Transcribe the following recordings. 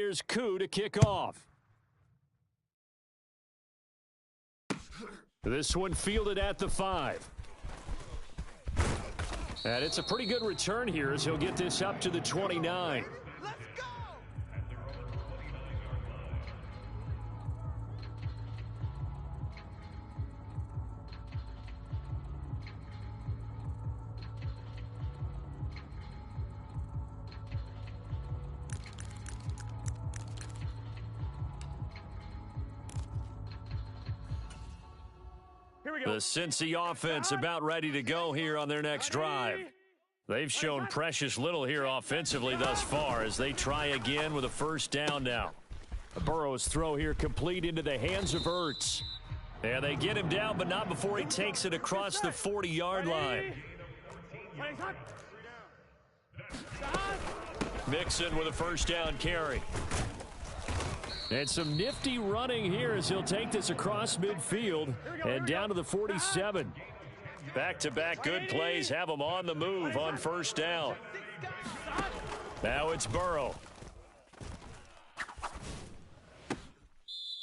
here's Koo to kick off. This one fielded at the 5. And it's a pretty good return here as he'll get this up to the 29. Let's go! The Cincy offense about ready to go here on their next drive. They've shown precious little here offensively thus far as they try again with a first down now. Burrow's throw here complete into the hands of Ertz. And they get him down, but not before he takes it across the 40-yard line. Mixon with a first down carry. And some nifty running here as he'll take this across midfield and down to the 47. Back-to-back good plays have him on the move on first down. Now it's Burrow.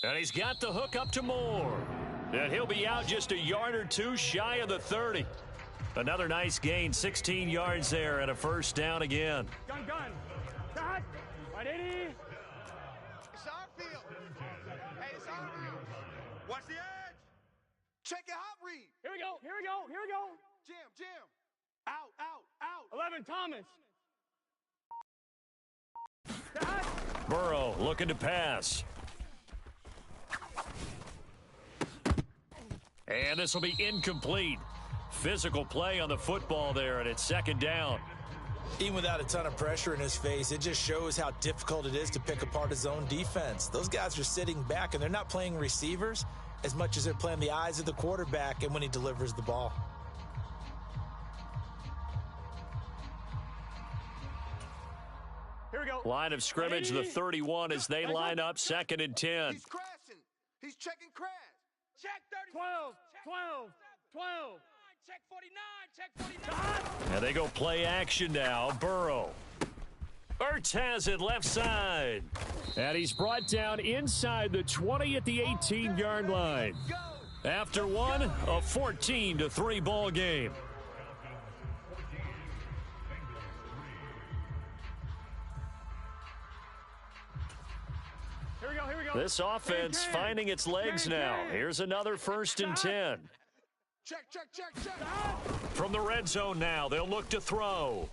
And he's got the hook up to Moore. And he'll be out just a yard or two shy of the 30. Another nice gain, 16 yards there and a first down again. Gun. Cut. 180. It's our field. Hey, it's our field. Watch the edge. Check your hot read. Here we go. Jim. Out. 11, Thomas. Burrow looking to pass. And this will be incomplete. Physical play on the football there, and it's second down. Even without a ton of pressure in his face, it just shows how difficult it is to pick apart his own defense. Those guys are sitting back, and they're not playing receivers as much as they're playing the eyes of the quarterback and when he delivers the ball. Here we go. Line of scrimmage, the 31 as they line up, 2nd and 10. He's crashing. He's checking crash. Check 30. 12. Check 49. And they go play action now. Burrow. Ertz has it left side. And he's brought down inside the 20 at the 18-yard line. After one, a 14-3 ball game. Here we go. This offense finding its legs now. Here's another 1st and 10. Check. From the red zone now, they'll look to throw.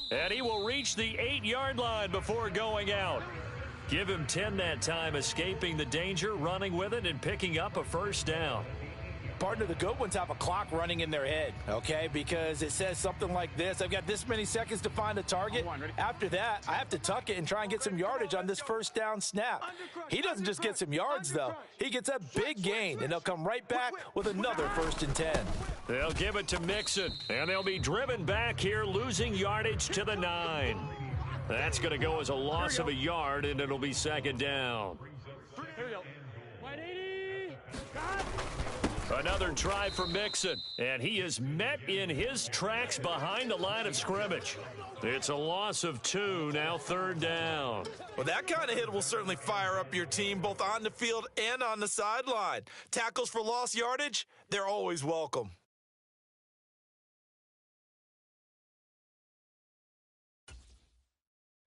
And he will reach the 8-yard line before going out. Give him 10 that time, escaping the danger, running with it, and picking up a first down. Partner, the good ones have a clock running in their head, okay? Because it says something like this. I've got this many seconds to find a target. After that, I have to tuck it and try and get some yardage on this first down snap. He doesn't just get some yards, though. He gets a big gain, and they'll come right back with another 1st and 10. They'll give it to Mixon, and they'll be driven back here, losing yardage to the 9. That's going to go as a loss of a yard, and it'll be 2nd down. Here we go. 180. Another try for Mixon, and he is met in his tracks behind the line of scrimmage. It's a loss of 2, now 3rd down. Well, that kind of hit will certainly fire up your team both on the field and on the sideline. Tackles for lost yardage, they're always welcome.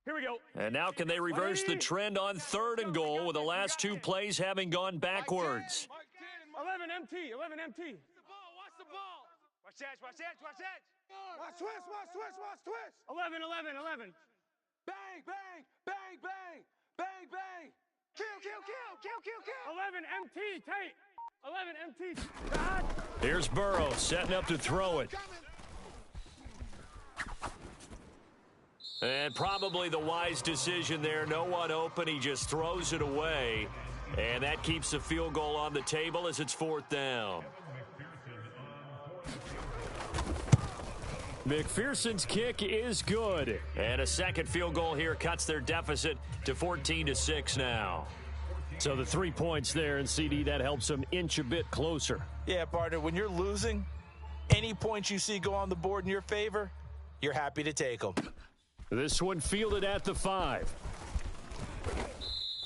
Here we go. And now can they reverse the trend on 3rd and goal with the last 2 plays having gone backwards? 11 MT. Watch the ball. Watch that. Watch twist. 11. Bang. Kill. 11 MT. Tate. 11 MT. Here's Burrow setting up to throw it. And probably the wise decision there. No one open. He just throws it away. And that keeps the field goal on the table as it's 4th down. McPherson's kick is good. And a second field goal here cuts their deficit to 14-6 now. So the 3 points there, and CD, that helps them inch a bit closer. Yeah, partner, when you're losing, any points you see go on the board in your favor, you're happy to take them. This one fielded at the 5.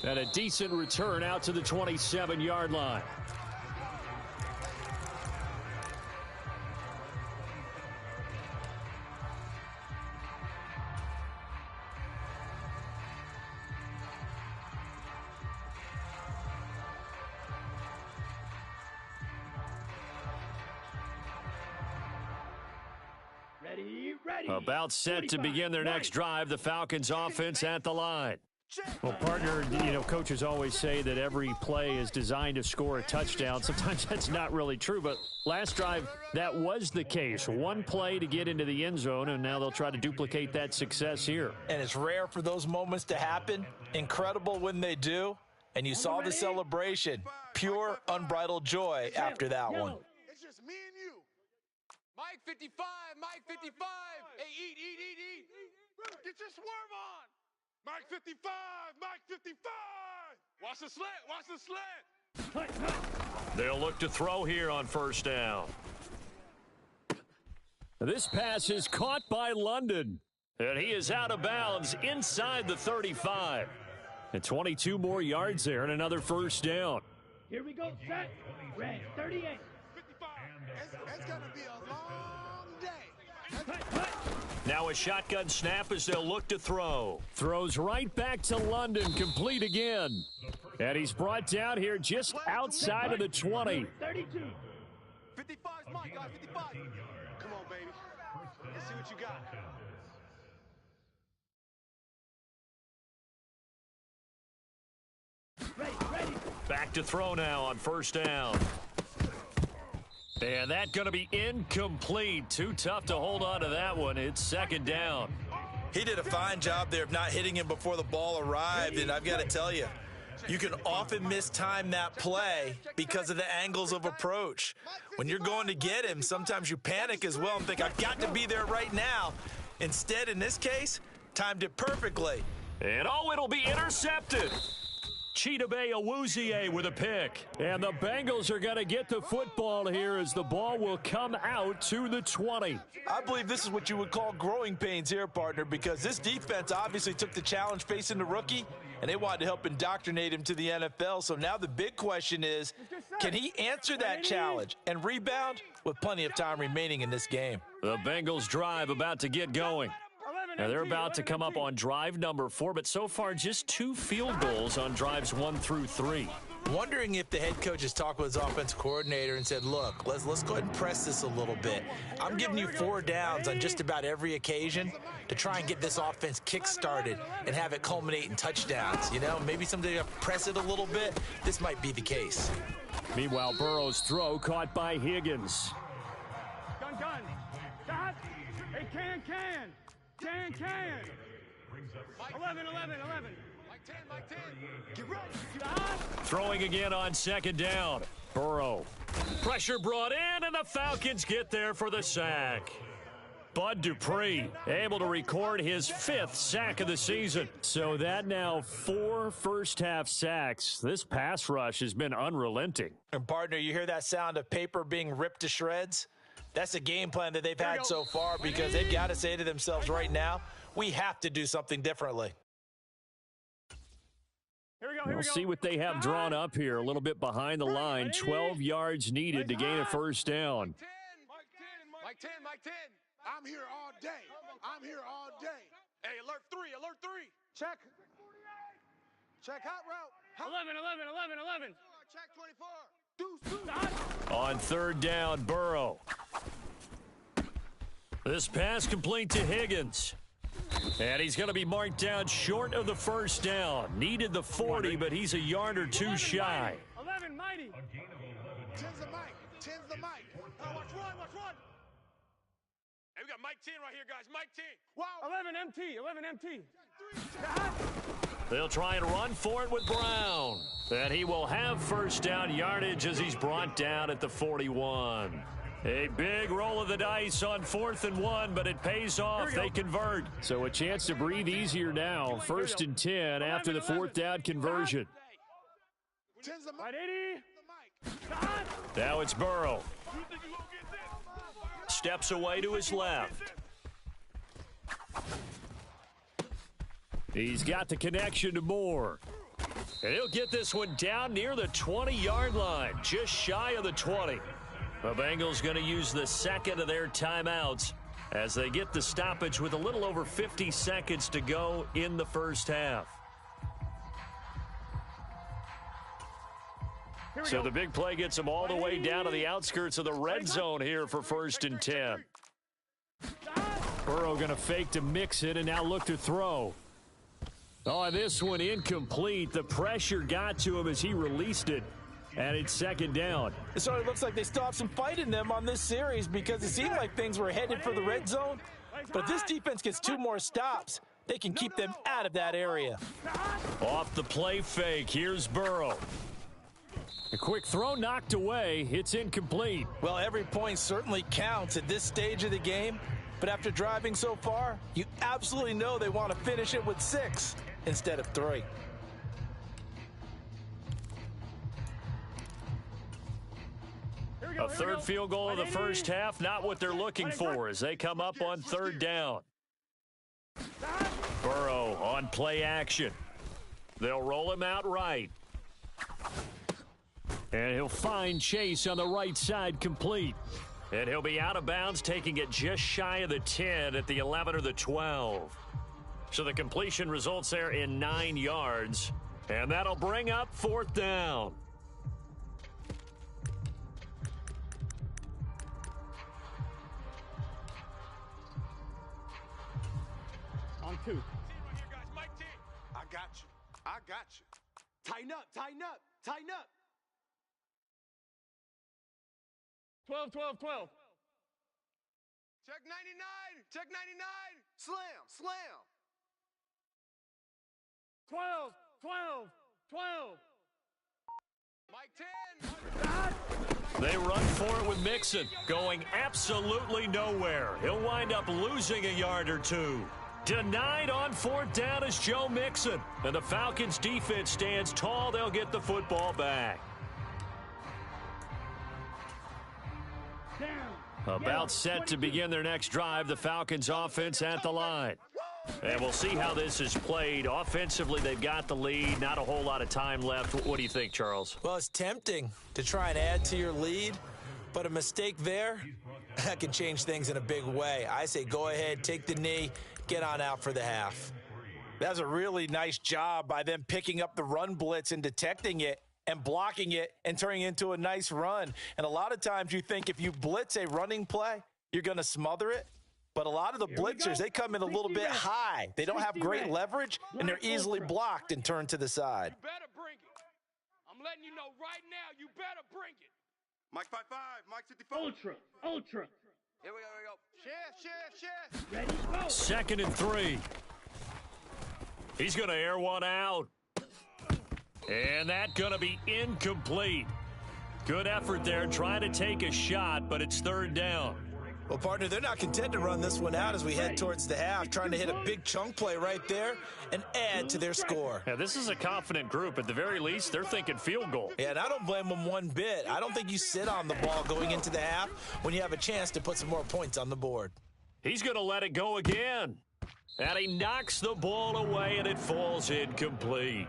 And a decent return out to the 27-yard line. About set to begin their next drive, the Falcons offense at the line. Well, partner, coaches always say that every play is designed to score a touchdown. Sometimes that's not really true, but last drive, that was the case. One play to get into the end zone, and now they'll try to duplicate that success here. And it's rare for those moments to happen. Incredible when they do. And you saw the celebration. Pure, unbridled joy after that one. It's just me and you. Mike 55, Mike 55. Hey, eat. Get your swerve on. Mike 55, Mike 55. Watch the slant. They'll look to throw here on first down. This pass is caught by London. And he is out of bounds inside the 35. And 22 more yards there and another first down. Here we go, set, red, 38. 55. It's going to be a long day. Now a shotgun snap as they'll look to throw. Throws right back to London, complete again. And he's brought down here just outside of the 20. 32. 55's Mike, guys, 55. Come on, baby. Let's see what you got. Ready. Back to throw now on first down. And that's going to be incomplete. Too tough to hold on to that one. It's second down. He did a fine job there of not hitting him before the ball arrived, and I've got to tell you, you can often mistime that play because of the angles of approach. When you're going to get him, sometimes you panic as well and think, I've got to be there right now. Instead, in this case, timed it perfectly. And it'll be intercepted. Chidobe Awuzie with a pick. And the Bengals are going to get the football here as the ball will come out to the 20. I believe this is what you would call growing pains here, partner, because this defense obviously took the challenge facing the rookie, and they wanted to help indoctrinate him to the NFL. So now the big question is, can he answer that challenge and rebound with plenty of time remaining in this game? The Bengals drive about to get going. Now they're about to come up on drive number 4, but so far just 2 field goals on drives 1 through 3. Wondering if the head coach has talked with his offensive coordinator and said, look, let's go ahead and press this a little bit. I'm giving you 4 downs on just about every occasion to try and get this offense kick-started and have it culminate in touchdowns. Maybe someday you press it a little bit. This might be the case. Meanwhile, Burrow's throw caught by Higgins. Gun. Got. Hey, can. 11. Mike 10. Get ready. Stop. Throwing again on second down. Burrow. Pressure brought in, and the Falcons get there for the sack. Bud Dupree able to record his 5th sack of the season. So that now 4 first-half sacks. This pass rush has been unrelenting. And, partner, you hear that sound of paper being ripped to shreds? That's the game plan that they've had so far because they've got to say to themselves right now, we have to do something differently. We'll see what they have drawn up here. A little bit behind the line. 12 yards needed to gain a first down. Mike 10. I'm here all day. Hey, alert 3. Check hot route. 11. Check 24. Deuce. On third down, Burrow. This pass complete to Higgins. And he's going to be marked down short of the first down. Needed the 40, but he's a yard or 2 shy. 11, mighty. 10's the Mike. Watch run. Hey, we got Mike 10 right here, guys. Mike 10. Wow. 11 MT. They'll try and run for it with Brown. And he will have first down yardage as he's brought down at the 41. A big roll of the dice on 4th and 1, but it pays off. They convert. So a chance to breathe easier now. 1st and 10 after the 4th down conversion. Now it's Burrow. Steps away to his left. He's got the connection to Moore. And he'll get this one down near the 20-yard line, just shy of the 20. The Bengals going to use the second of their timeouts as they get the stoppage with a little over 50 seconds to go in the first half. So the big play gets them all the way down to the outskirts of the red zone here for 1st and 10. Burrow going to fake to mix it and now look to throw. Oh, this one incomplete. The pressure got to him as he released it, and it's 2nd down. It sort of looks like they still have some fight in them on this series because it seemed like things were headed for the red zone. But if this defense gets 2 more stops, they can keep them out of that area. Off the play fake, here's Burrow. A quick throw knocked away. It's incomplete. Well, every point certainly counts at this stage of the game. But after driving so far, you absolutely know they want to finish it with 6 instead of 3. A third field goal of the first half, not what they're looking for as they come up on 3rd down. Burrow on play action. They'll roll him out right. And he'll find Chase on the right side complete. And he'll be out of bounds, taking it just shy of the 10 at the 11 or the 12. So the completion results there in 9 yards. And that'll bring up 4th down. On 2. I got you. I got you. Tighten up, tighten up, tighten up. 12, 12, 12. Check 99, check 99. Slam, slam. 12, 12, 12. Mike 10. They run for it with Mixon, going absolutely nowhere. He'll wind up losing a yard or 2. Denied on 4th down is Joe Mixon. And the Falcons defense stands tall. They'll get the football back. About set to begin their next drive, the Falcons offense at the line. And we'll see how this is played. Offensively, they've got the lead. Not a whole lot of time left. What do you think, Charles? Well, it's tempting to try and add to your lead, but a mistake there, that can change things in a big way. I say go ahead, take the knee, get on out for the half. That was a really nice job by them picking up the run blitz and detecting it and blocking it and turning it into a nice run. And a lot of times you think if you blitz a running play, you're going to smother it. But a lot of the blitzers, they come in a little bit high. They don't have great leverage, and they're easily blocked and turned to the side. You better bring it. I'm letting you know right now, you better bring it. Mike 5-5, Mike 54. Ultra, ultra. Here we go, Shift. Ready, go. 2nd and 3. He's going to air one out. And that's going to be incomplete. Good effort there, trying to take a shot, but it's 3rd down. Well, partner, they're not content to run this one out as we head towards the half, trying to hit a big chunk play right there and add to their score. Yeah, this is a confident group. At the very least, they're thinking field goal. Yeah, and I don't blame them one bit. I don't think you sit on the ball going into the half when you have a chance to put some more points on the board. He's going to let it go again. And he knocks the ball away, and it falls incomplete.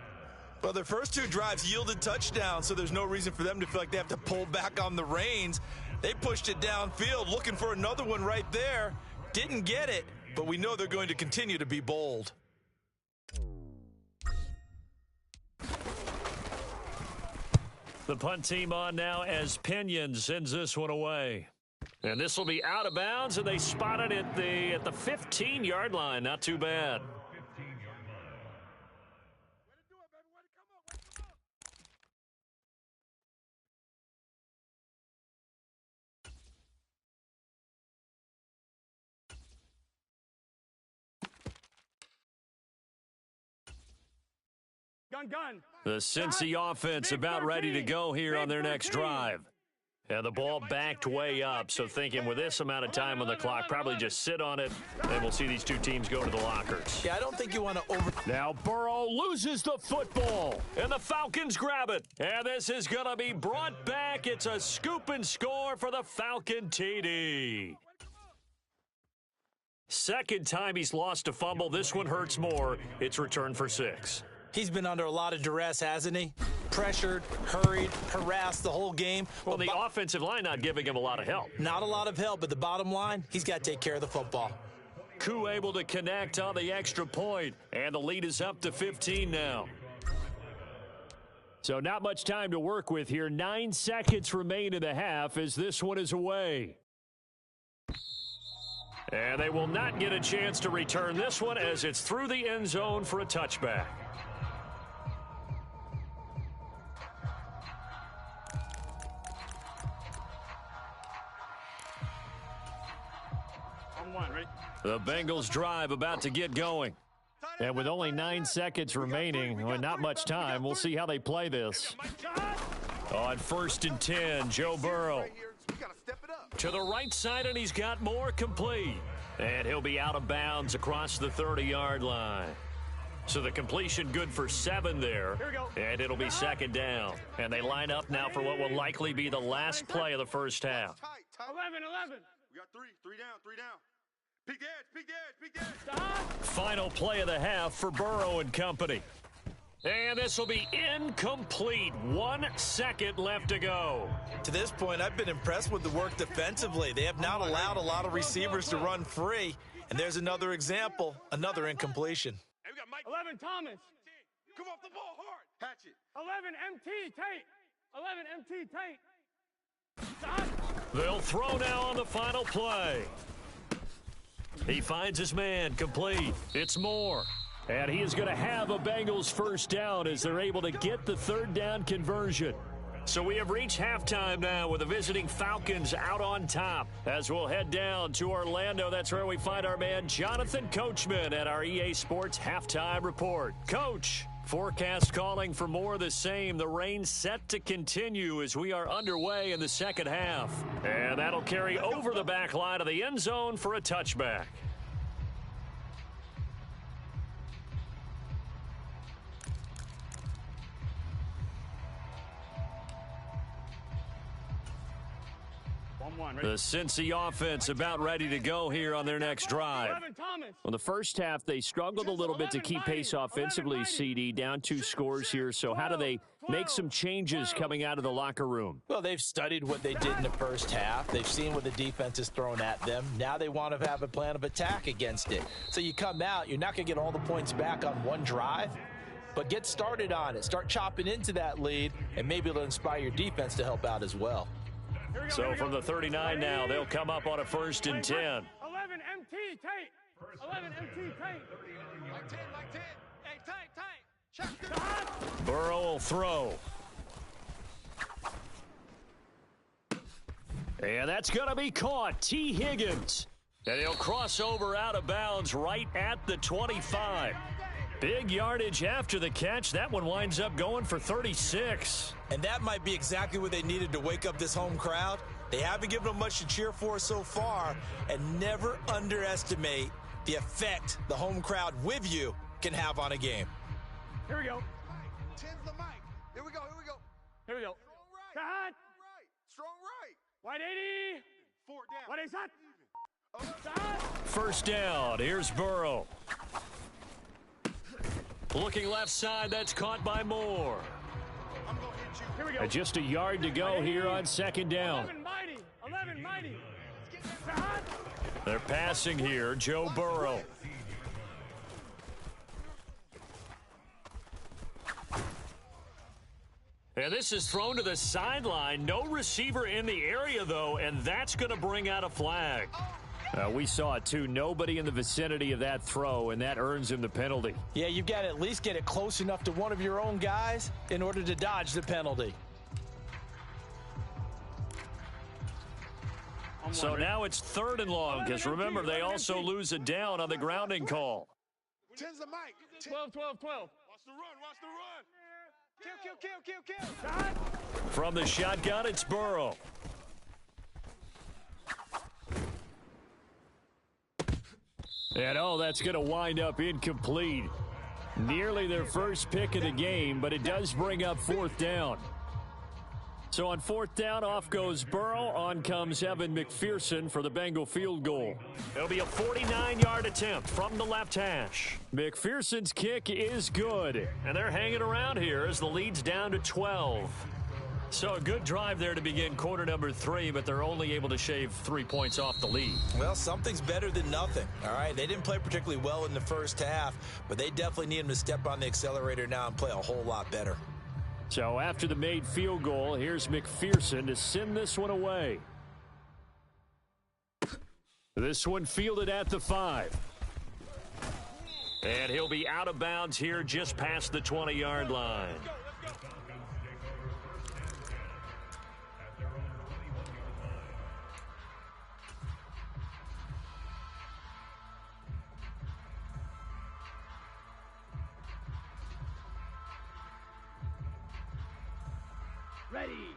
Well, their first 2 drives yielded touchdowns, so there's no reason for them to feel like they have to pull back on the reins. They pushed it downfield, looking for another one right there. Didn't get it, but we know they're going to continue to be bold. The punt team on now as Pinion sends this one away. And this will be out of bounds, and they spot it at the 15-yard line. Not too bad. Gun. The Cincy offense about ready to go here on their next drive. And the ball backed way up, so thinking with this amount of time on the clock, probably just sit on it, and we'll see these 2 teams go to the lockers. Yeah, I don't think you want to Now Burrow loses the football, and the Falcons grab it. And this is going to be brought back. It's a scoop and score for the Falcon TD. Second time he's lost a fumble. This one hurts more. It's returned for 6. He's been under a lot of duress, hasn't he? Pressured, hurried, harassed the whole game. Well, the offensive line not giving him a lot of help. Not a lot of help, but the bottom line, he's got to take care of the football. Koo able to connect on the extra point, and the lead is up to 15 now. So not much time to work with here. 9 seconds remain in the half as this one is away. And they will not get a chance to return this one as it's through the end zone for a touchback. On one, ready? The Bengals drive about to get going. And with only 9 seconds remaining, well, not much time, we'll see how they play this. On 1st and 10, Joe Burrow. To the right side, and he's got more, complete. And he'll be out of bounds across the 30-yard line. So the completion good for 7 there. And it'll be 2nd down. And they line up now for what will likely be the last play of the first half. 11. We got 3 down. Peek the edge. Final play of the half for Burrow and company. And this will be incomplete. 1 second left to go. To this point, I've been impressed with the work defensively. They have not allowed a lot of receivers to run free. And there's another example, another incompletion. Hey, we got Mike. 11 Thomas. Come off the ball hard. Hatch it. 11 MT Tate. 11 MT Tate. Stop. They'll throw now on the final play. He finds his man, complete. It's Moore. And he is going to have a Bengals first down as they're able to get the 3rd down conversion. So we have reached halftime now with the visiting Falcons out on top. As we'll head down to Orlando, that's where we find our man Jonathan Coachman at our EA Sports Halftime Report. Coach, forecast calling for more of the same. The rain set to continue as we are underway in the second half. And that'll carry over the back line of the end zone for a touchback. The Cincy offense about ready to go here on their next drive. Well, the first half, they struggled a little bit to keep pace offensively, CD, down 2 scores here. So how do they make some changes coming out of the locker room? Well, they've studied what they did in the first half. They've seen what the defense is throwing at them. Now they want to have a plan of attack against it. So you come out, you're not going to get all the points back on one drive, but get started on it. Start chopping into that lead, and maybe it'll inspire your defense to help out as well. So from the 39 now, they'll come up on a 1st and 10. 11 MT Tate. 11 MT Tate. Like 10. Hey, Tate. Burrow will throw. And that's going to be caught. T. Higgins. And he'll cross over out of bounds right at the 25. Big yardage after the catch. That one winds up going for 36. And that might be exactly what they needed to wake up this home crowd. They haven't given them much to cheer for so far, and never underestimate the effect the home crowd with you can have on a game. Here we go. 10's the mic. Here we go. Here we go. Strong right. Cut. Strong right. White 80. 4 down. What is that? Even. First down. Here's Burrow. Looking left side. That's caught by Moore. I'm going to hit you. Here we go. Just a yard to go here on 2nd down. 11 mighty. They're passing here. Joe Burrow. And this is thrown to the sideline. No receiver in the area, though, and that's going to bring out a flag. We saw it, too. Nobody in the vicinity of that throw, and that earns him the penalty. Yeah, you've got to at least get it close enough to one of your own guys in order to dodge the penalty. So now it's 3rd and long, because remember, they also lose a down on the grounding call. 10's the mic. 12. Watch the run. Kill. From the shotgun, it's Burrow. And, that's going to wind up incomplete. Nearly their first pick of the game, but it does bring up 4th down. So on fourth down, off goes Burrow. On comes Evan McPherson for the Bengal field goal. It'll be a 49-yard attempt from the left hash. McPherson's kick is good, and they're hanging around here as the lead's down to 12. So a good drive there to begin quarter number 3, but they're only able to shave 3 points off the lead. Well, something's better than nothing, all right? They didn't play particularly well in the first half, but they definitely need them to step on the accelerator now and play a whole lot better. So after the made field goal, here's McPherson to send this one away. This one fielded at the 5. And he'll be out of bounds here just past the 20-yard line.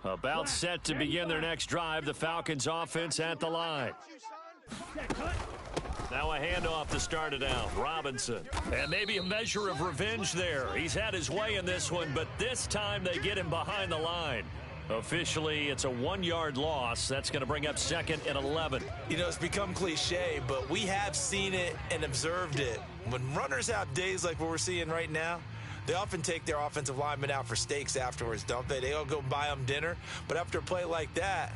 About set to begin their next drive, the Falcons offense at the line. Now a handoff to start it out. Robinson. And maybe a measure of revenge there. He's had his way in this one, but this time they get him behind the line. Officially, it's a 1-yard loss. That's going to bring up 2nd and 11. You know, it's become cliche, but we have seen it and observed it. When runners have days like what we're seeing right now, they often take their offensive linemen out for steaks afterwards, don't they? They all go buy them dinner. But after a play like that,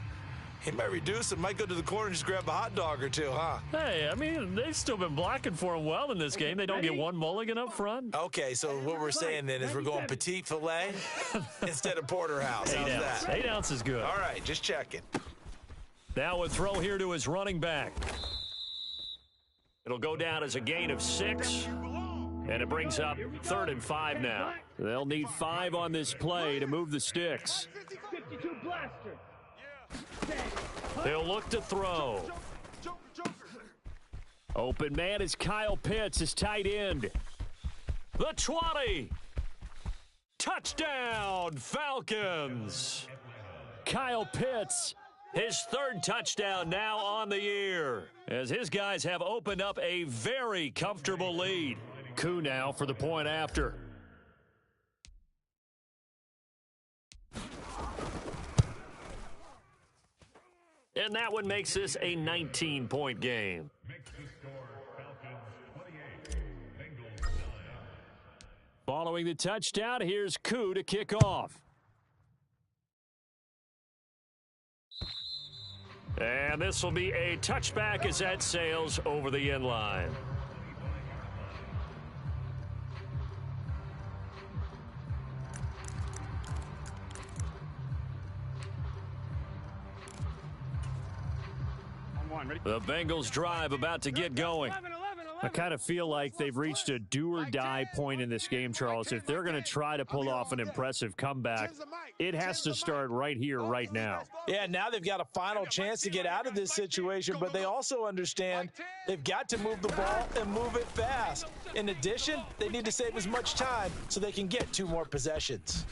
he might reduce it, might go to the corner and just grab a hot dog or two, huh? Hey, I mean, they've still been blocking for him well in this game. They don't get one mulligan up front. Okay, so what we're saying then is we're going petite filet instead of porterhouse. How's that? 8 ounce is good. All right, just checking. Now a throw here to his running back. It'll go down as a gain of 6. And it brings up 3rd and 5 now. They'll need 5 on this play to move the sticks. 52 blaster. They'll look to throw. Open man is Kyle Pitts, his tight end. The 20. Touchdown, Falcons. Kyle Pitts, his 3rd touchdown now on the year, as his guys have opened up a very comfortable lead. Koo now for the point after. And that one makes this a 19-point game. Following the touchdown, here's Koo to kick off. And this will be a touchback as that sails over the end line. The Bengals drive about to get going. I kind of feel like they've reached a do-or-die point in this game, Charles. If they're going to try to pull off an impressive comeback, it has to start right here, right now. Yeah, now they've got a final chance to get out of this situation, but they also understand they've got to move the ball and move it fast. In addition, they need to save as much time so they can get 2 more possessions.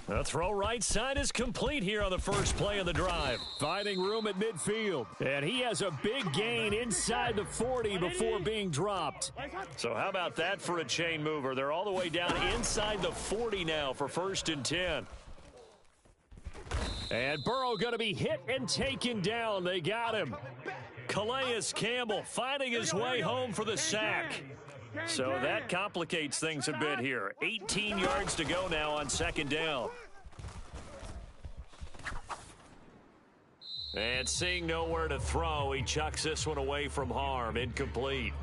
The throw right side is complete here on the first play of the drive. Finding room at midfield. And he has a big gain inside the 40 before being dropped. So how about that for a chain mover? They're all the way down inside the 40 now for 1st and 10. And Burrow going to be hit and taken down. They got him. Calais Campbell finding his way home for the sack. So that complicates things a bit here. 18 yards to go now on 2nd down. And seeing nowhere to throw, he chucks this one away from harm. Incomplete.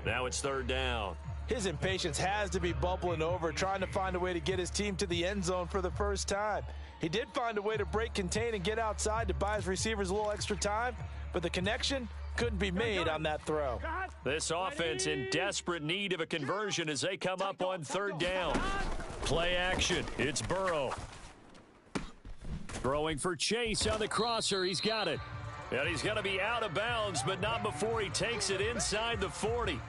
Now it's 3rd down. His impatience has to be bubbling over, trying to find a way to get his team to the end zone for the first time. He did find a way to break contain and get outside to buy his receivers a little extra time, but the connection couldn't be made on that throw. This offense in desperate need of a conversion as they come up on 3rd down. Play action. It's Burrow. Throwing for Chase on the crosser. He's got it. And he's going to be out of bounds, but not before he takes it inside the 40.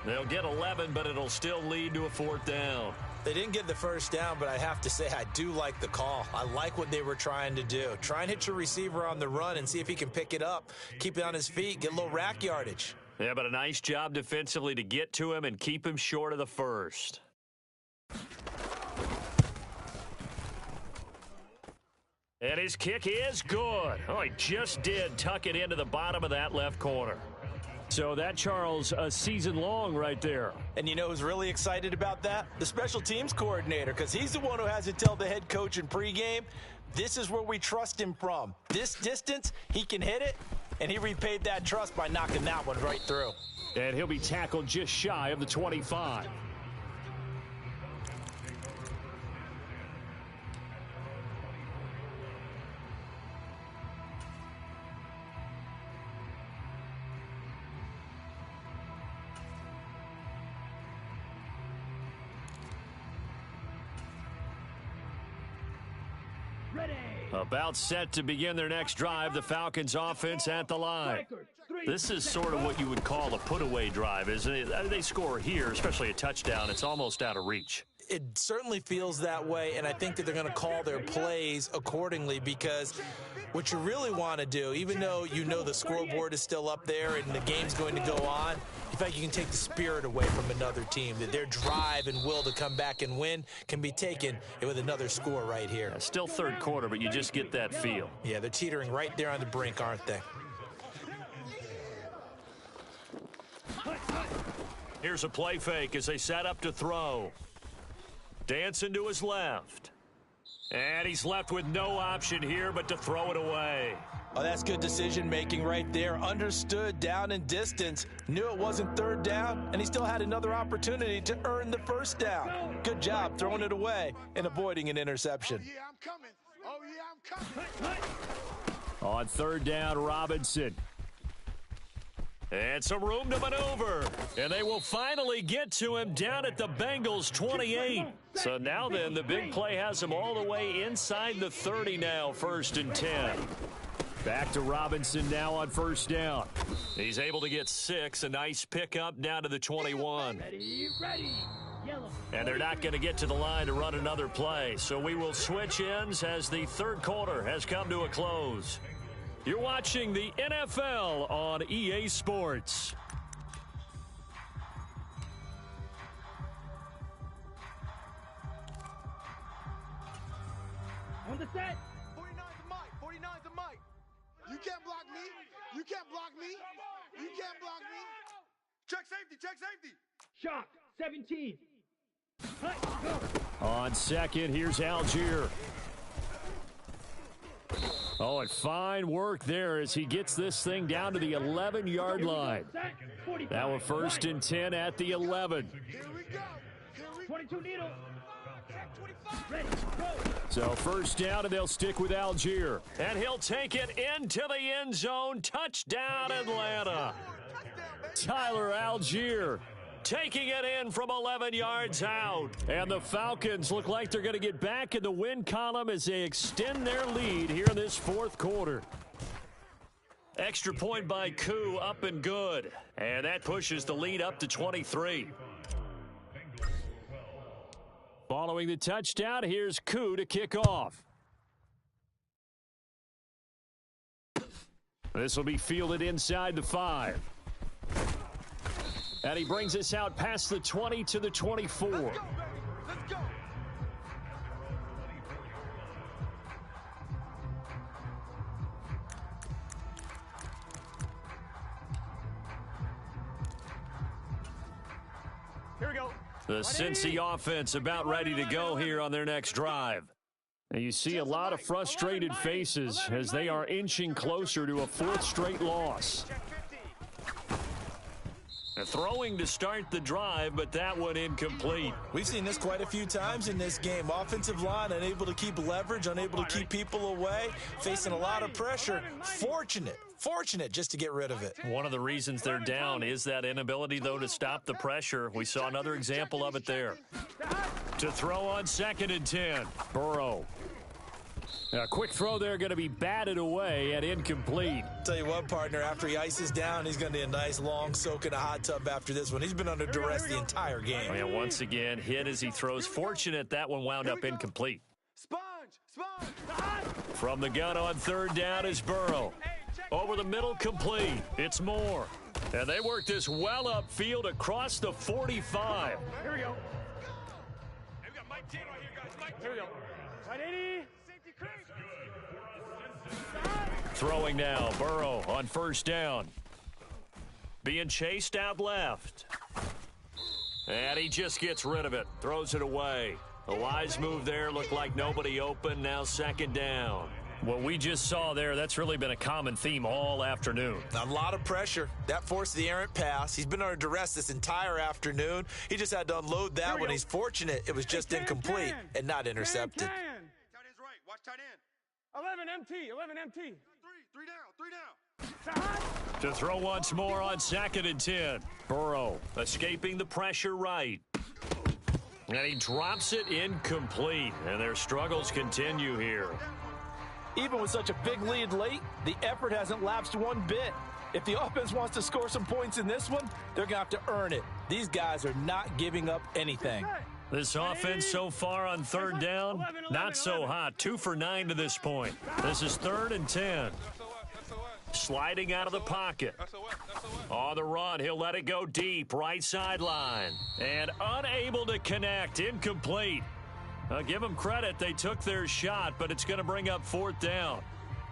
They'll get 11, but it'll still lead to a 4th down. They didn't get the first down, but I have to say I do like the call. I like what they were trying to do. Try and hit your receiver on the run and see if he can pick it up, keep it on his feet, get a little rack yardage. Yeah, but a nice job defensively to get to him and keep him short of the first. And his kick is good. Oh, he just did tuck it into the bottom of that left corner. So that, Charles, a season long right there. And you know who's really excited about that? The special teams coordinator, because he's the one who has to tell the head coach in pregame, this is where we trust him from. This distance, he can hit it, and he repaid that trust by knocking that one right through. And he'll be tackled just shy of the 25. About set to begin their next drive, the Falcons offense at the line. This is sort of what you would call a put-away drive, isn't it? They score here, especially a touchdown. It's almost out of reach. It certainly feels that way, and I think that they're going to call their plays accordingly, because what you really want to do, even though you know the scoreboard is still up there and the game's going to go on, in fact, you can take the spirit away from another team. That their drive and will to come back and win can be taken with another score right here. Still third quarter, but you just get that feel. Yeah, they're teetering right there on the brink, aren't they? Here's a play fake as they set up to throw. Dancing to his left. And he's left with no option here but to throw it away. Oh, that's good decision-making right there. Understood down and distance. Knew it wasn't third down, and he still had another opportunity to earn the first down. Good job throwing it away and avoiding an interception. Oh, yeah, I'm coming. Oh, yeah, I'm coming. On third down, Robinson. And some room to maneuver. And they will finally get to him down at the Bengals 28. So now then, the big play has him all the way inside the 30 now, 1st and 10. Back to Robinson now on first down. He's able to get 6. A nice pickup down to the 21. And they're not going to get to the line to run another play. So we will switch ends as the third quarter has come to a close. You're watching the NFL on EA Sports. On the set. 49's a mic. 49's a mic. You can't block me. You can't block me. You can't block me. Check safety. Check safety. Shock. 17. Go. On second, here's Algier. Oh, and fine work there as he gets this thing down to the 11-yard line. Now a 1st and 10 at the 11. Here we go. 22 needle. Ready. Go. So first down, and they'll stick with Algier. And he'll take it into the end zone. Touchdown, Atlanta. Tyler Algier taking it in from 11 yards out. And the Falcons look like they're going to get back in the win column as they extend their lead here in this fourth quarter. Extra point by Koo, up and good. And that pushes the lead up to 23. Following the touchdown, here's Koo to kick off. This will be fielded inside the 5. And he brings us out past the 20 to the 24. Let's go, baby. Let's go. Here we go. The Cincy offense about ready to go here on their next drive. And you see a lot of frustrated faces as they are inching closer to a 4th straight loss. Throwing to start the drive, but that one incomplete. We've seen this quite a few times in this game. Offensive line unable to keep leverage, unable to keep people away, facing a lot of pressure. Fortunate just to get rid of it. One of the reasons they're down is that inability, though, to stop the pressure. We saw another example of it there. To throw on 2nd and 10, Burrow. A quick throw there, going to be batted away and incomplete. Tell you what, partner, after he ices down, he's going to need a nice long soak in a hot tub after this one. He's been under duress the entire game. And once again, hit as he throws. Fortunate that one wound up incomplete. Sponge. From the gun on 3rd down is Burrow. Over the middle, complete. It's Moore. And they work this well upfield across the 45. Here we go. Hey, we got Mike 10 right here, guys. Mike 10. Here we go. 180. Throwing now, Burrow on first down. Being chased out left. And he just gets rid of it. Throws it away. A wise move there. Looked like nobody open. Now second down. What we just saw there, that's really been a common theme all afternoon. A lot of pressure. That forced the errant pass. He's been under duress this entire afternoon. He just had to unload that when he's fortunate it was just incomplete and not intercepted. Tight end's right. Watch tight end. 11 MT, 11 MT. Three down. To throw once more on 2nd and 10. Burrow escaping the pressure right. And he drops it incomplete. And their struggles continue here. Even with such a big lead late, the effort hasn't lapsed one bit. If the offense wants to score some points in this one, they're going to have to earn it. These guys are not giving up anything. This offense so far on 3rd down, not so hot. 2 for 9 to this point. This is 3rd and 10. Sliding out of the pocket. On the run, he'll let it go deep, right sideline. And unable to connect, incomplete. Give them credit, they took their shot, but it's going to bring up 4th down.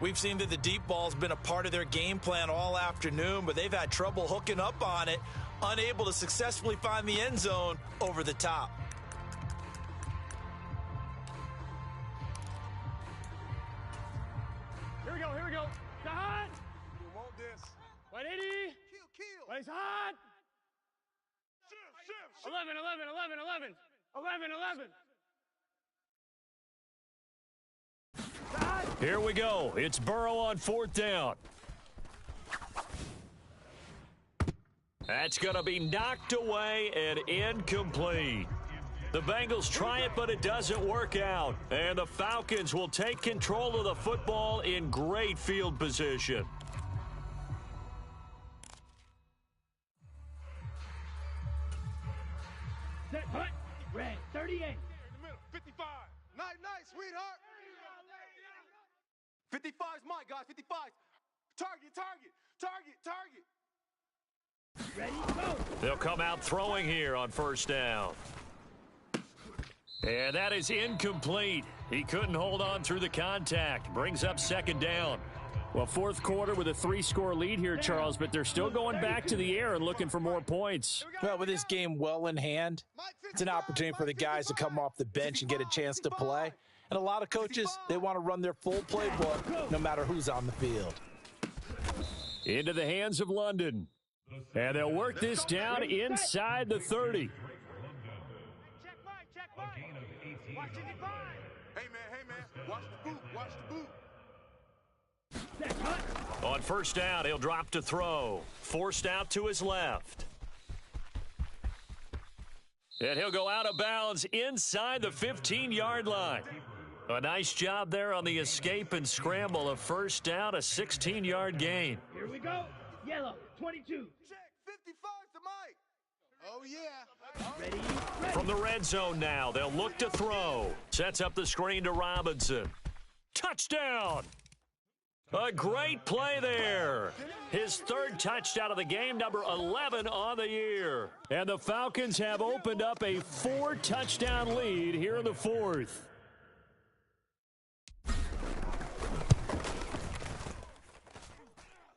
We've seen that the deep ball's been a part of their game plan all afternoon, but they've had trouble hooking up on it, unable to successfully find the end zone over the top. Here we go. It's hot. You want this. 180. Kill. But it's hot. Shift. 11. 11. Here we go. It's Burrow on 4th down. That's going to be knocked away and incomplete. The Bengals try it, but it doesn't work out. And the Falcons will take control of the football in great field position. Set, punt. Red, 38. In the middle. 55. Nice, sweetheart. 55's mine, guys. 55's. Target. Ready, go. They'll come out throwing here on 1st down. And that is incomplete. He couldn't hold on through the contact. Brings up 2nd down. Well, 4th quarter with a 3-score lead here, Charles, but they're still going back to the air and looking for more points. Well, with this game well in hand, it's an opportunity for the guys to come off the bench and get a chance to play. And a lot of coaches, they want to run their full playbook no matter who's on the field. Into the hands of London. And they'll work this down inside the 30. Check Mike. Watch 55. Hey, man. Watch the boot. Set, punt. On 1st down, he'll drop to throw. Forced out to his left. And he'll go out of bounds inside the 15-yard line. A nice job there on the escape and scramble. A 1st down, a 16-yard gain. Here we go. Yellow, 22. Check. 55 to Mike. Oh, yeah. Ready. From the red zone now, they'll look to throw. Sets up the screen to Robinson. Touchdown! A great play there. His 3rd touchdown of the game, number 11 on the year. And the Falcons have opened up a 4-touchdown lead here in the 4th.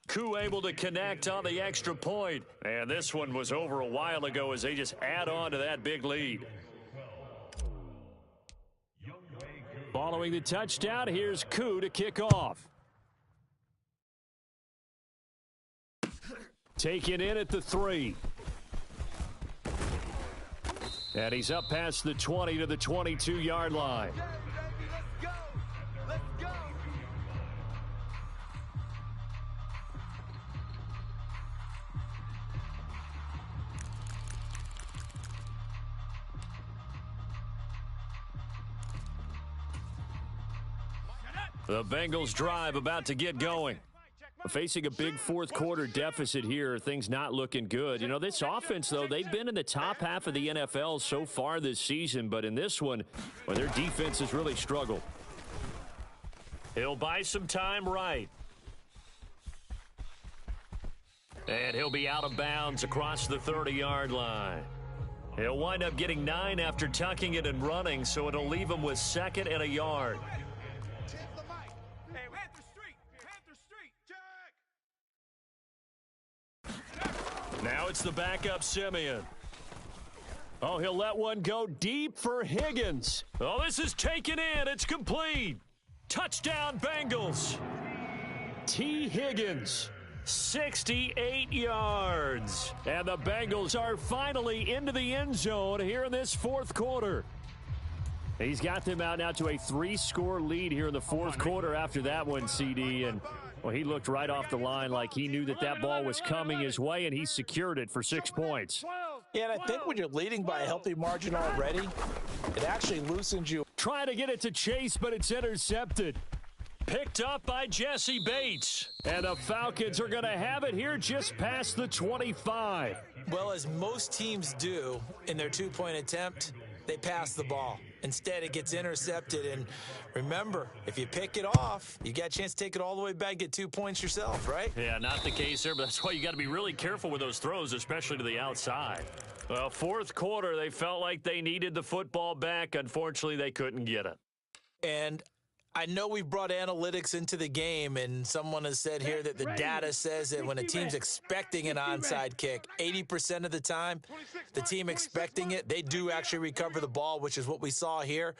Koo able to connect on the extra point. And this one was over a while ago as they just add on to that big lead. Following the touchdown, here's Koo to kick off. Taken in at the 3. And he's up past the 20 to the 22-yard line. Let's go. The Bengals drive about to get going. Facing a big 4th quarter deficit here, things not looking good. You know, this offense, though, they've been in the top half of the NFL so far this season, but in this one, well, their defense has really struggled. He'll buy some time right. And he'll be out of bounds across the 30-yard line. He'll wind up getting 9 after tucking it and running, so it'll leave him with 2nd and a yard. Hey, Panther Street. it's the backup Simeon. Oh, he'll let one go deep for Higgins. Oh, this is taken in. It's complete. Touchdown, Bengals. T. Higgins, 68 yards. And the Bengals are finally into the end zone here in this fourth quarter. He's got them out now to a 3-score lead here in the fourth quarter after that one, CD. And, well, he looked right off the line like he knew that that ball was coming his way, and he secured it for 6 points. Yeah, and I think when you're leading by a healthy margin already, it actually loosens you. Trying to get it to Chase, but it's intercepted. Picked up by Jesse Bates. And the Falcons are going to have it here just past the 25. Well, as most teams do in their two-point attempt, they pass the ball. Instead, it gets intercepted. And remember, if you pick it off, you got a chance to take it all the way back, get 2 points yourself, right? Yeah, not the case there, but that's why you got to be really careful with those throws, especially to the outside. Well, fourth quarter, they felt like they needed the football back. Unfortunately, they couldn't get it. And I know we brought analytics into the game, and someone has said here that the data says that when a team's expecting an onside kick, 80% of the time, the team expecting it, they do actually recover the ball, which is what we saw here.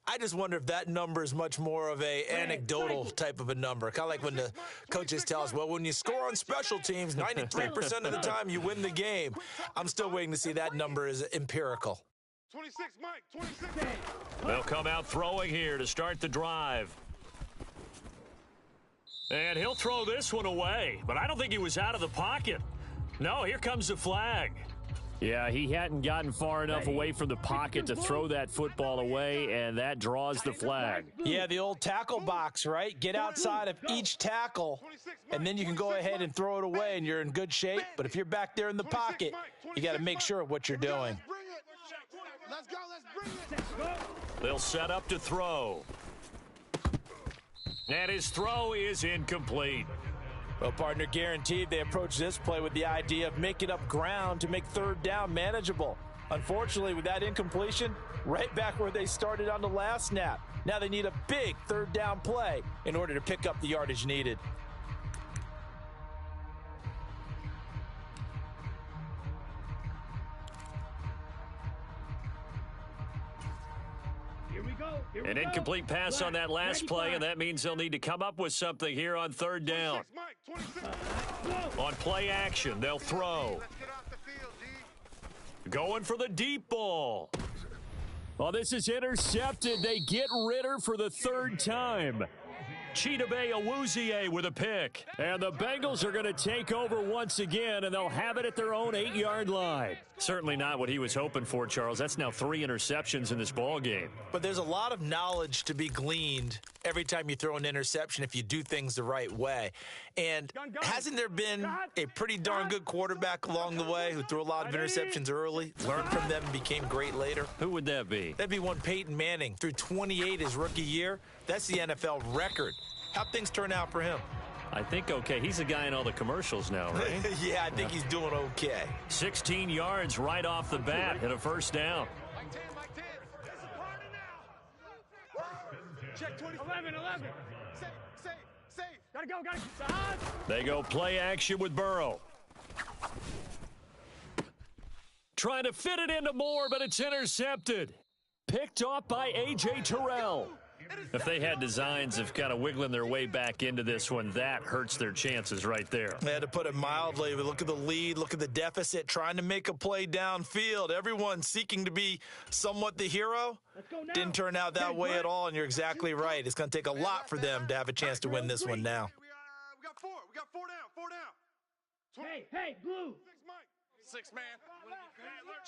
I just wonder if that number is much more of a anecdotal type of a number. Kind of like when the coaches tell us, well, when you score on special teams, 93% of the time you win the game. I'm still waiting to see that number is empirical. 26, Mike, 26. They'll come out throwing here to start the drive. And he'll throw this one away, but I don't think he was out of the pocket. No, here comes the flag. Yeah, he hadn't gotten far enough away from the pocket to throw that football away, and that draws the flag. Yeah, the old tackle box, right? Get outside of each tackle, and then you can go ahead and throw it away, and you're in good shape. But if you're back there in the pocket, you got to make sure of what you're doing. Let's go, let's bring it. They'll set up to throw. And his throw is incomplete. Well, partner, guaranteed they approach this play with the idea of making up ground to make third down manageable. Unfortunately, with that incompletion, right back where they started on the last snap. Now they need a big third down play in order to pick up the yardage needed. An incomplete pass on that last play, and that means they'll need to come up with something here on third down. On play action, they'll throw. Going for the deep ball. Well, this is intercepted. They get Ritter for the third time. Chidobe Awuzie with a pick. And the Bengals are going to take over once again, and they'll have it at their own 8-yard line. Certainly not what he was hoping for, Charles. That's now 3 interceptions in this ball game. But there's a lot of knowledge to be gleaned every time you throw an interception if you do things the right way. And hasn't there been a pretty darn good quarterback along the way who threw a lot of interceptions early, learned from them, and became great later? Who would that be? That'd be one Peyton Manning. Threw 28 his rookie year. That's the NFL record. How'd things turn out for him? I think okay. He's the guy in all the commercials now, right? Yeah, I think he's doing okay. 16 yards right off the bat and a first down. Mike 10, Mike 10. This is party now. Check 20. 11. Safe. Gotta go. They go play action with Burrow. Trying to fit it into Moore, but it's intercepted. Picked off by A.J. Terrell. If they had designs of kind of wiggling their way back into this one, that hurts their chances right there. They had to put it mildly. Look at the lead, look at the deficit, trying to make a play downfield. Everyone seeking to be somewhat the hero. Didn't turn out that way at all, and you're exactly right. It's going to take a lot for them to have a chance to win this one now. We got 4. We got 4 down. Hey, Blue. 6, man.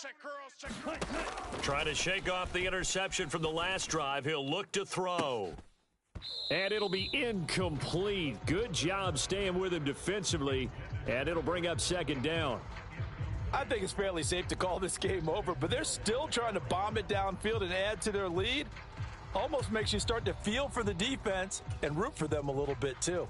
Check curls, check curls. Trying to shake off the interception from the last drive. He'll look to throw. And it'll be incomplete. Good job staying with him defensively. And it'll bring up second down. I think it's fairly safe to call this game over, but they're still trying to bomb it downfield and add to their lead. Almost makes you start to feel for the defense and root for them a little bit too.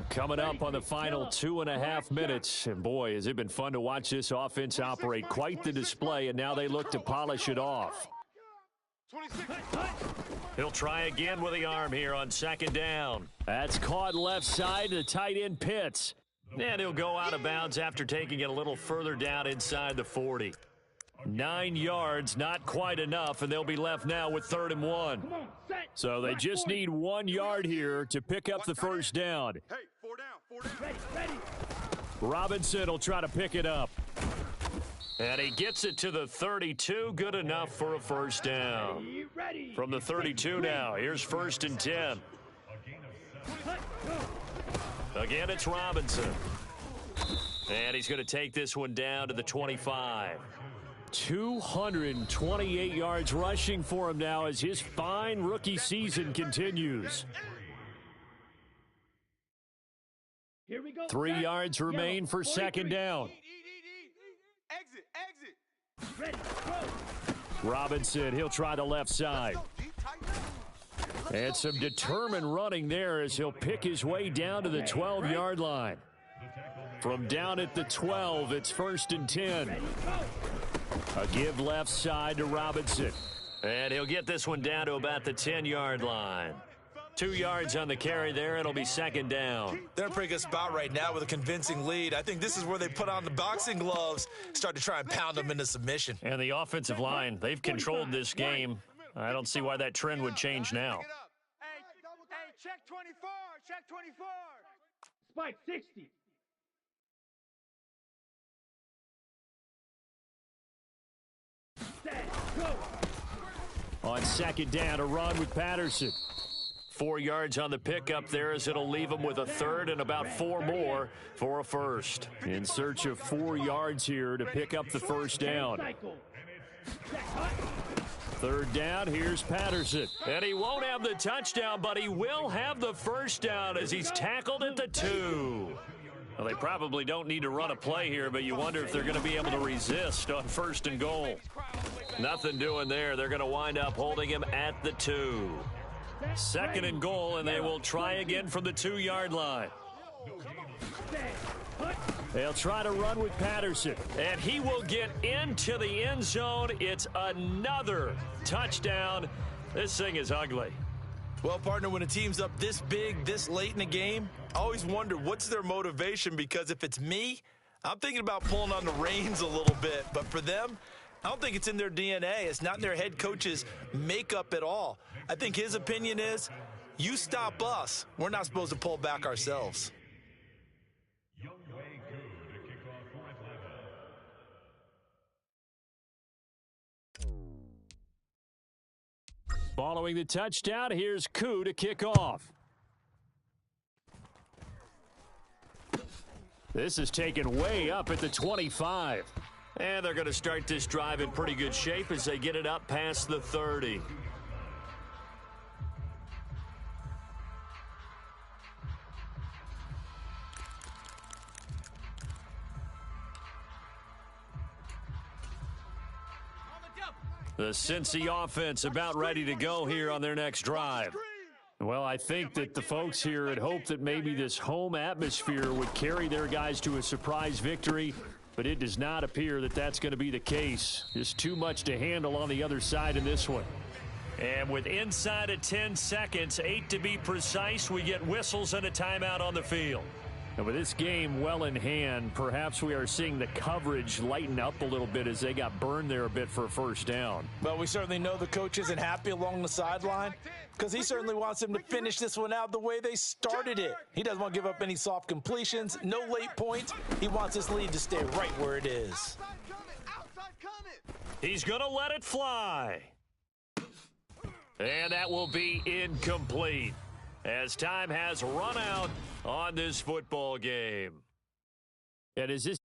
Coming up on the final 2.5 minutes. And boy, has it been fun to watch this offense operate. Quite the display, and now they look to polish it off. 26. He'll try again with the arm here on second down. That's caught left side. The tight end Pitts. And he'll go out of bounds after taking it a little further down inside the 40. 9 yards, not quite enough, and they'll be left now with 3rd and 1. So they just need 1 yard here to pick up the first down. Hey, 4 down, 4 down. Ready. Robinson will try to pick it up. And he gets it to the 32, good enough for a first down. From the 32 now, here's 1st and 10. Again, it's Robinson. And he's going to take this one down to the 25. 228 yards rushing for him now as his fine rookie season continues. Here we go. 3 yards remain for second down. Exit. Ready. Go. Robinson, he'll try the left side. And some determined running there as he'll pick his way down to the 12-yard line. From down at the 12, it's 1st and 10. A give left side to Robinson. And he'll get this one down to about the 10-yard line. 2 yards on the carry there. It'll be second down. They're in a pretty good spot right now with a convincing lead. I think this is where they put on the boxing gloves, start to try and pound them into submission. And the offensive line, they've controlled this game. I don't see why that trend would change now. Hey, check 24. Check 24. Spike 60. Set. Go. On second down, a run with Patterson. 4 yards on the pickup there as it'll leave him with a 3rd and about 4 more for a first. In search of 4 yards here to pick up the first down. 3rd down, here's Patterson. And he won't have the touchdown, but he will have the first down as he's tackled at the 2. Well, they probably don't need to run a play here, but you wonder if they're going to be able to resist on 1st and goal. Nothing doing there. They're going to wind up holding him at the 2. 2nd and goal, and they will try again from the 2-yard line. They'll try to run with Patterson, and he will get into the end zone. It's another touchdown. This thing is ugly. Well, partner, when a team's up this big, this late in the game, I always wonder what's their motivation, because if it's me, I'm thinking about pulling on the reins a little bit. But for them, I don't think it's in their DNA. It's not in their head coach's makeup at all. I think his opinion is, you stop us, we're not supposed to pull back ourselves. Following the touchdown, here's Koo to kick off. This is taken way up at the 25. And they're going to start this drive in pretty good shape as they get it up past the 30. The Cincy offense about ready to go here on their next drive. Well, I think that the folks here had hoped that maybe this home atmosphere would carry their guys to a surprise victory, but it does not appear that that's going to be the case. Just too much to handle on the other side in this one. And with inside of 10 seconds, 8 to be precise, we get whistles and a timeout on the field. And with this game well in hand, perhaps we are seeing the coverage lighten up a little bit as they got burned there a bit for a first down. Well, we certainly know the coach isn't happy along the sideline because he certainly wants them to finish this one out the way they started it. He doesn't want to give up any soft completions, no late points. He wants this lead to stay right where it is. He's going to let it fly. And that will be incomplete as time has run out on this football game. And is this